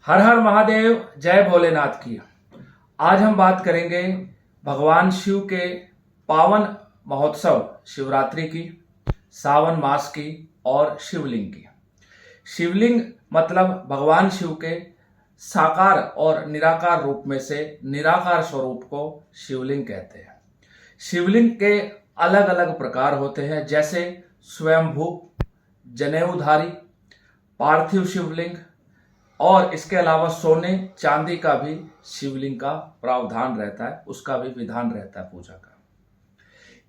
हर हर महादेव, जय भोलेनाथ की। आज हम बात करेंगे भगवान शिव के पावन महोत्सव शिवरात्रि की, सावन मास की और शिवलिंग की। शिवलिंग मतलब भगवान शिव के साकार और निराकार रूप में से निराकार स्वरूप को शिवलिंग कहते हैं। शिवलिंग के अलग अलग प्रकार होते हैं, जैसे स्वयंभू, जनेऊधारी, पार्थिव शिवलिंग और इसके अलावा सोने चांदी का भी शिवलिंग का प्रावधान रहता है, उसका भी विधान रहता है पूजा का।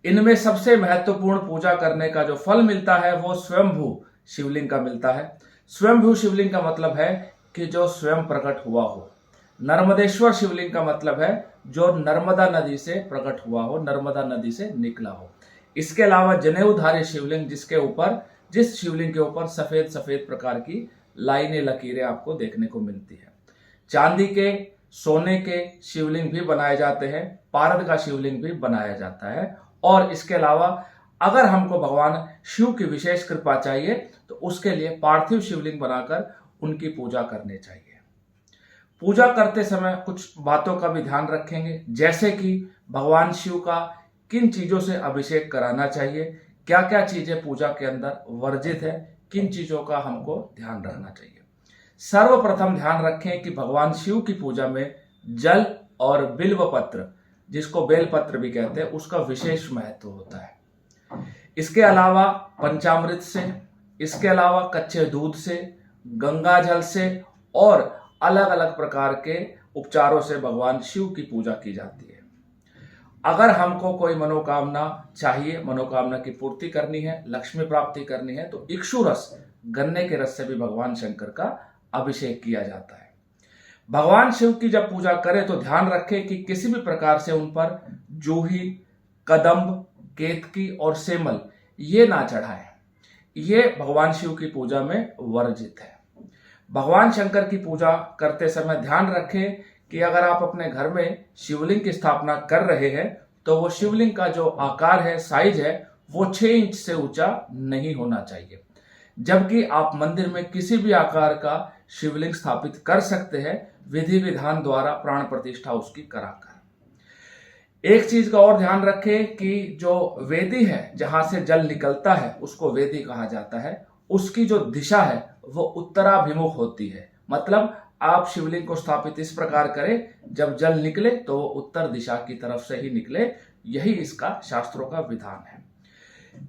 इनमें सबसे महत्वपूर्ण पूजा करने का जो फल मिलता है वो स्वयंभू शिवलिंग का मिलता है। स्वयंभू शिवलिंग का मतलब है कि जो स्वयं प्रकट हुआ हो। नर्मदेश्वर शिवलिंग का मतलब है जो नर्मदा नदी से प्रकट हुआ हो, नर्मदा नदी से निकला हो। इसके अलावा जनेऊधारी शिवलिंग, जिस शिवलिंग के ऊपर सफेद सफेद प्रकार की लाइनें लकीरें आपको देखने को मिलती है। चांदी के, सोने के शिवलिंग भी बनाए जाते हैं, पारद का शिवलिंग भी बनाया जाता है। और इसके अलावा अगर हमको भगवान शिव की विशेष कृपा चाहिए तो उसके लिए पार्थिव शिवलिंग बनाकर उनकी पूजा करनी चाहिए। पूजा करते समय कुछ बातों का भी ध्यान रखेंगे, जैसे कि भगवान शिव का किन चीजों से अभिषेक कराना चाहिए, क्या क्या चीजें पूजा के अंदर वर्जित है, किन चीजों का हमको ध्यान रखना चाहिए। सर्वप्रथम ध्यान रखें कि भगवान शिव की पूजा में जल और बिल्व पत्र, जिसको बेल पत्र भी कहते हैं, उसका विशेष महत्व होता है। इसके अलावा पंचामृत से, इसके अलावा कच्चे दूध से, गंगा जल से और अलग अलग प्रकार के उपचारों से भगवान शिव की पूजा की जाती है। अगर हमको कोई मनोकामना चाहिए, मनोकामना की पूर्ति करनी है, लक्ष्मी प्राप्ति करनी है, तो इक्षु रस, गन्ने के रस से भी भगवान शंकर का अभिषेक किया जाता है। भगवान शिव की जब पूजा करें तो ध्यान रखें कि किसी भी प्रकार से उन पर जूही, कदम्ब, केतकी और सेमल ये ना चढ़ाएं। ये भगवान शिव की पूजा में वर्जित है। भगवान शंकर की पूजा करते समय ध्यान रखें कि अगर आप अपने घर में शिवलिंग की स्थापना कर रहे हैं तो वो शिवलिंग का जो आकार है, साइज है, वो 6 इंच से ऊंचा नहीं होना चाहिए। जबकि आप मंदिर में किसी भी आकार का शिवलिंग स्थापित कर सकते हैं, विधि विधान द्वारा प्राण प्रतिष्ठा उसकी कराकर। एक चीज का और ध्यान रखें कि जो वेदी है, जहां से जल निकलता है, उसको वेदी कहा जाता है। उसकी जो दिशा है वो उत्तराभिमुख होती है। मतलब आप शिवलिंग को स्थापित इस प्रकार करें, जब जल निकले तो वो उत्तर दिशा की तरफ से ही निकले। यही इसका शास्त्रों का विधान है।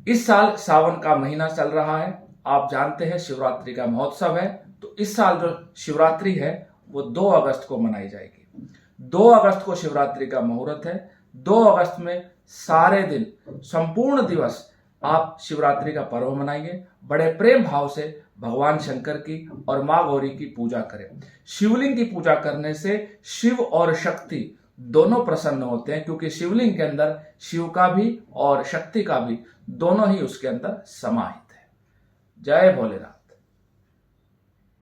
इस साल सावन का महीना चल रहा है, आप जानते हैं शिवरात्रि का महोत्सव है, तो इस साल जो शिवरात्रि है वो 2 अगस्त को मनाई जाएगी। 2 अगस्त को शिवरात्रि का मुहूर्त है। 2 अगस्त में सारे दिन, संपूर्ण दिवस आप शिवरात्रि का पर्व मनाइए। बड़े प्रेम भाव से भगवान शंकर की और मां गौरी की पूजा करें। शिवलिंग की पूजा करने से शिव और शक्ति दोनों प्रसन्न होते हैं, क्योंकि शिवलिंग के अंदर शिव का भी और शक्ति का भी दोनों ही उसके अंदर समाहित है। जय भोलेनाथ।